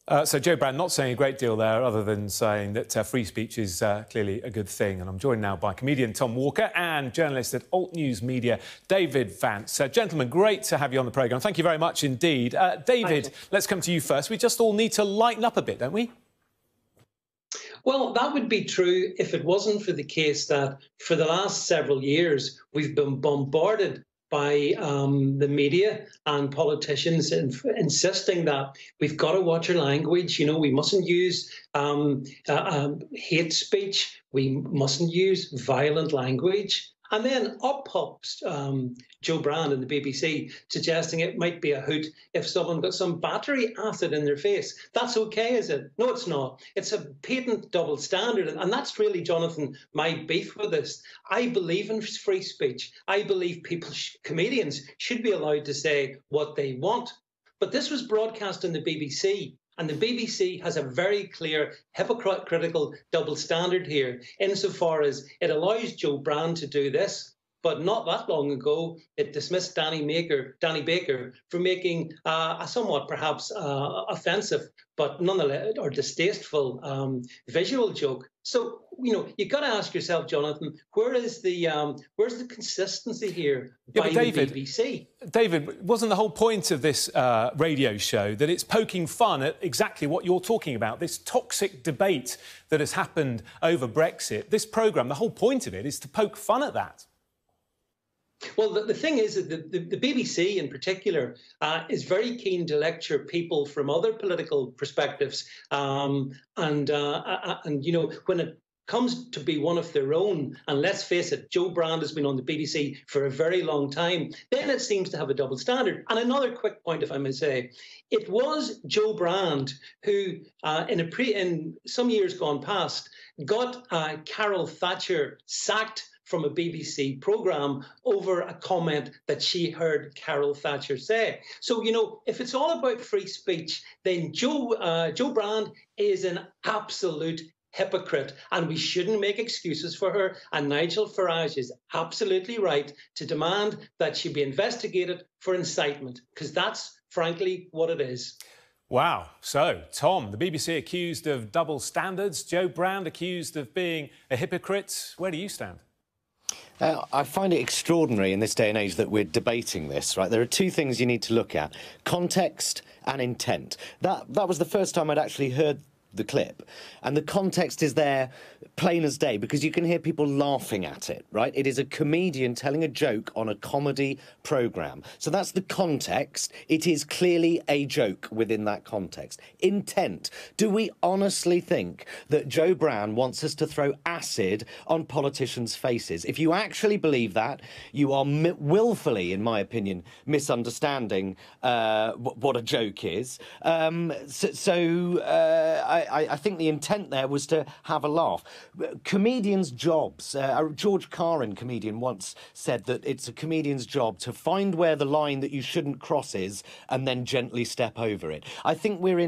So Joe Brand not saying a great deal there other than saying that free speech is clearly a good thing. And I'm joined now by comedian Tom Walker and journalist at Alt News Media, David Vance. Gentlemen, great to have you on the programme. Thank you very much indeed. David, let's come to you first. We just all need to lighten up a bit, don't we? Well, that would be true if it wasn't for the case that for the last several years we've been bombarded by the media and politicians insisting that we've got to watch our language. You know, we mustn't use hate speech. We mustn't use violent language. And then up pops Joe Brand in the BBC suggesting it might be a hoot if someone got some battery acid in their face. That's okay, is it? No, it's not. It's a patent double standard. And that's really, Jonathan, my beef with this. I believe in free speech. I believe comedians should be allowed to say what they want. But this was broadcast on the BBC. And the BBC has a very clear hypocritical double standard here, insofar as it allows Joe Brand to do this, but not that long ago, it dismissed Danny Baker for making a somewhat perhaps offensive, but nonetheless, or distasteful visual joke. So, you know, you've got to ask yourself, Jonathan, where's the consistency here by the BBC? David, wasn't the whole point of this radio show that it's poking fun at exactly what you're talking about, this toxic debate that has happened over Brexit? This programme, the whole point of it is to poke fun at that. Well, the thing is that the BBC in particular is very keen to lecture people from other political perspectives. And you know, when it comes to be one of their own, and let's face it, Joe Brand has been on the BBC for a very long time, then it seems to have a double standard. And another quick point, if I may say, it was Joe Brand who, in some years gone past, got Carol Thatcher sacked from a BBC programme over a comment that she heard Carol Thatcher say. So, you know, if it's all about free speech, then Joe Brand is an absolute hypocrite, and we shouldn't make excuses for her. And Nigel Farage is absolutely right to demand that she be investigated for incitement, because that's frankly what it is. Wow. So, Tom, the BBC accused of double standards, Joe Brand accused of being a hypocrite. Where do you stand? I find it extraordinary in this day and age that we're debating this, right? There are two things you need to look at: context and intent. That was the first time I'd actually heard the clip, and the context is there plain as day because you can hear people laughing at it, right? It is a comedian telling a joke on a comedy programme. So that's the context. It is clearly a joke within that context. Intent. Do we honestly think that Joe Brand wants us to throw acid on politicians' faces? If you actually believe that, you are willfully, in my opinion, misunderstanding what a joke is. I think the intent there was to have a laugh. Comedians' jobs. George Carlin, comedian, once said that it's a comedian's job to find where the line that you shouldn't cross is and then gently step over it. I think we're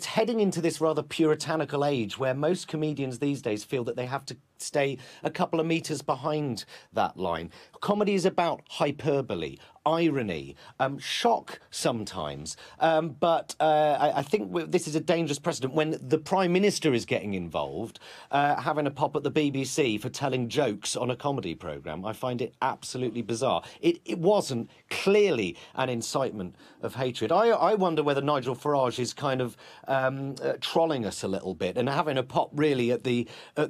heading into this rather puritanical age where most comedians these days feel that they have to stay a couple of metres behind that line. Comedy is about hyperbole, irony, shock sometimes. But I think this is a dangerous precedent when the Prime Minister is getting involved, having a pop at the BBC for telling jokes on a comedy programme. I find it absolutely bizarre. It wasn't clearly an incitement of hatred. I wonder whether Nigel Farage is kind of trolling us a little bit and having a pop really at the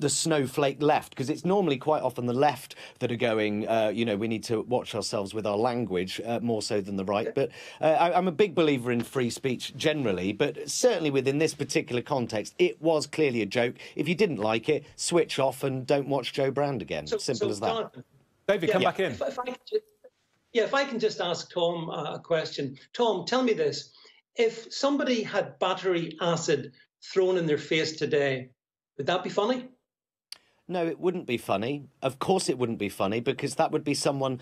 snowflake left, because it's normally quite often the left that are going, you know, we need to watch ourselves with our language more so than the right. But I'm a big believer in free speech generally, but certainly within this particular context, it was clearly a joke. If you didn't like it, switch off and don't watch Joe Brand again. Simple as that. Jonathan, David, come back in. If I can just ask Tom a question. Tom, tell me this. If somebody had battery acid thrown in their face today, would that be funny? No, it wouldn't be funny. Of course it wouldn't be funny, because that would be someone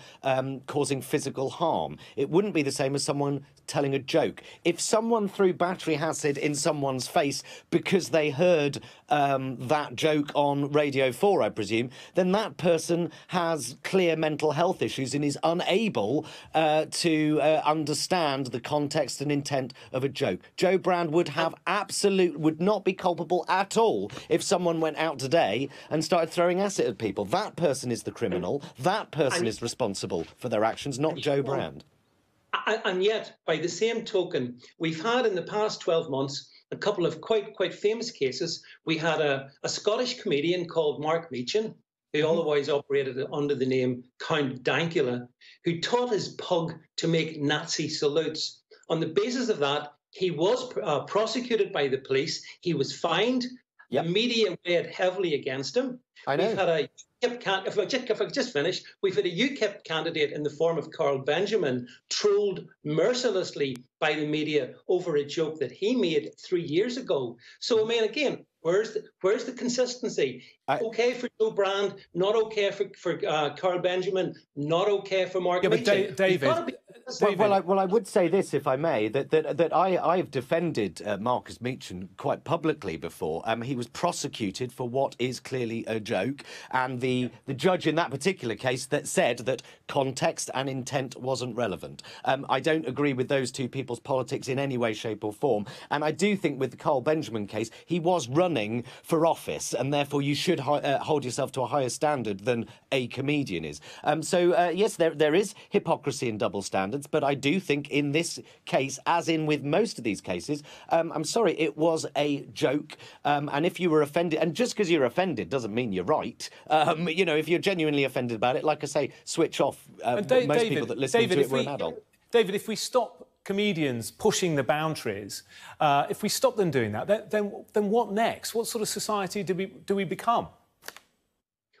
causing physical harm. It wouldn't be the same as someone telling a joke. If someone threw battery acid in someone's face because they heard that joke on Radio 4, I presume, then that person has clear mental health issues and is unable to understand the context and intent of a joke. Joe Brand would not be culpable at all if someone went out today and started throwing acid at people. That person is the criminal. That person is responsible for their actions, not Joe Brand. And yet, by the same token, we've had in the past 12 months a couple of quite famous cases. We had a Scottish comedian called Mark Meechan, who otherwise operated under the name Count Dankula, who taught his pug to make Nazi salutes. On the basis of that, he was prosecuted by the police. He was fined. Yep. The media weighed heavily against him. I know. We've had a if I could just finish, we've had a UKIP candidate in the form of Carl Benjamin trolled mercilessly by the media over a joke that he made 3 years ago. So, I mean, again, where's the consistency? Okay for Joe Brand, not okay for Carl Benjamin, not okay for Mark Meechan. David. Well, I would say this, if I may, that I've defended Marcus Meechan quite publicly before. He was prosecuted for what is clearly a joke, and the judge in that particular case that said that context and intent wasn't relevant. I don't agree with those two people's politics in any way, shape or form, and I do think with the Carl Benjamin case, he was running for office, and therefore you should hold yourself to a higher standard than a comedian is. Yes, there is hypocrisy and double standards, but I do think in this case, as in with most of these cases, I'm sorry, it was a joke. And if you were offended, and just because you're offended doesn't mean you're right. If you're genuinely offended about it, like I say, switch off. Most people that listen to it were an adult. David, if we stop comedians pushing the boundaries, if we stop them doing that, then what next? What sort of society do we become?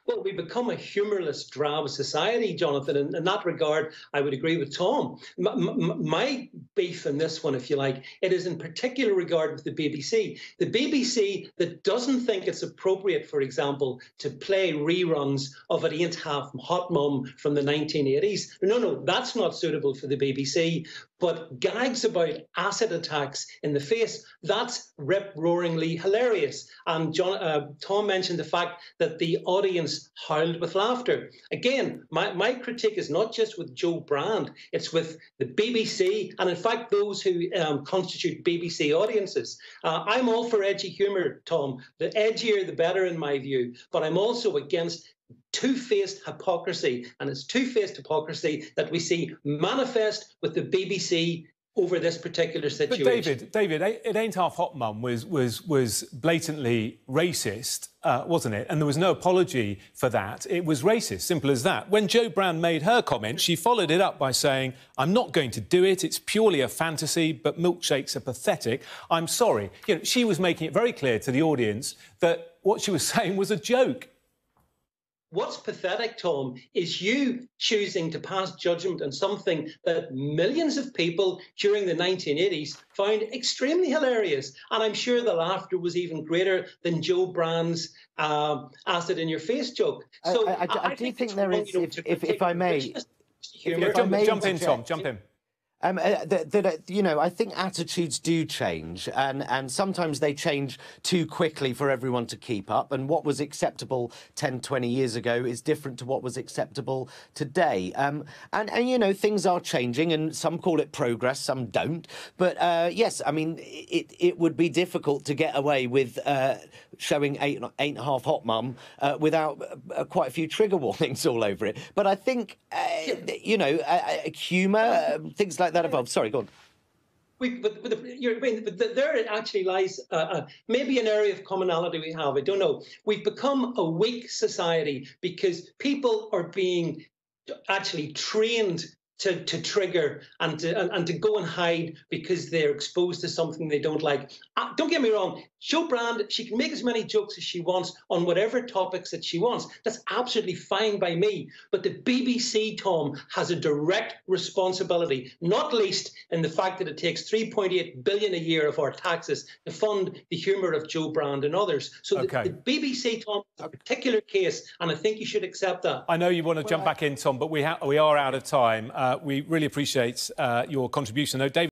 Well, we become a humourless, drab society, Jonathan. And in that regard, I would agree with Tom. My beef in this one, if you like, it is in particular regard with the BBC. The BBC that doesn't think it's appropriate, for example, to play reruns of It Ain't Half Hot Mum from the 1980s. No, that's not suitable for the BBC. But gags about acid attacks in the face, that's rip-roaringly hilarious. And Tom mentioned the fact that the audience howled with laughter. Again, my critique is not just with Joe Brand, it's with the BBC and, in fact, those who constitute BBC audiences. I'm all for edgy humour, Tom. The edgier, the better, in my view. But I'm also against two-faced hypocrisy, and it's two-faced hypocrisy that we see manifest with the BBC over this particular situation. But David, It Ain't Half Hot Mum was blatantly racist, wasn't it? And there was no apology for that. It was racist, simple as that. When Jo Brand made her comment, she followed it up by saying, "I'm not going to do it. It's purely a fantasy, but milkshakes are pathetic. I'm sorry." She was making it very clear to the audience that what she was saying was a joke. What's pathetic, Tom, is you choosing to pass judgment on something that millions of people during the 1980s found extremely hilarious. And I'm sure the laughter was even greater than Joe Brand's acid-in-your-face joke. So I do think there is, if I may... Jump in, Tom, jump in. I think attitudes do change, and sometimes they change too quickly for everyone to keep up. And what was acceptable 10, 20 years ago is different to what was acceptable today. And things are changing, and some call it progress, some don't. But yes, I mean, it would be difficult to get away with showing Ain't Half Hot Mum without quite a few trigger warnings all over it. But I think, humour, things like that evolve. Sorry, go on. But there actually lies maybe an area of commonality we have. I don't know. We've become a weak society because people are being actually trained to trigger and to go and hide because they're exposed to something they don't like. Don't get me wrong, Jo Brand, she can make as many jokes as she wants on whatever topics that she wants. That's absolutely fine by me. But the BBC, Tom, has a direct responsibility, not least in the fact that it takes 3.8 billion a year of our taxes to fund the humour of Jo Brand and others. So the BBC, Tom, is a particular case, and I think you should accept that. I know you want to jump back in, Tom, but we are out of time. We really appreciate your contribution, though. David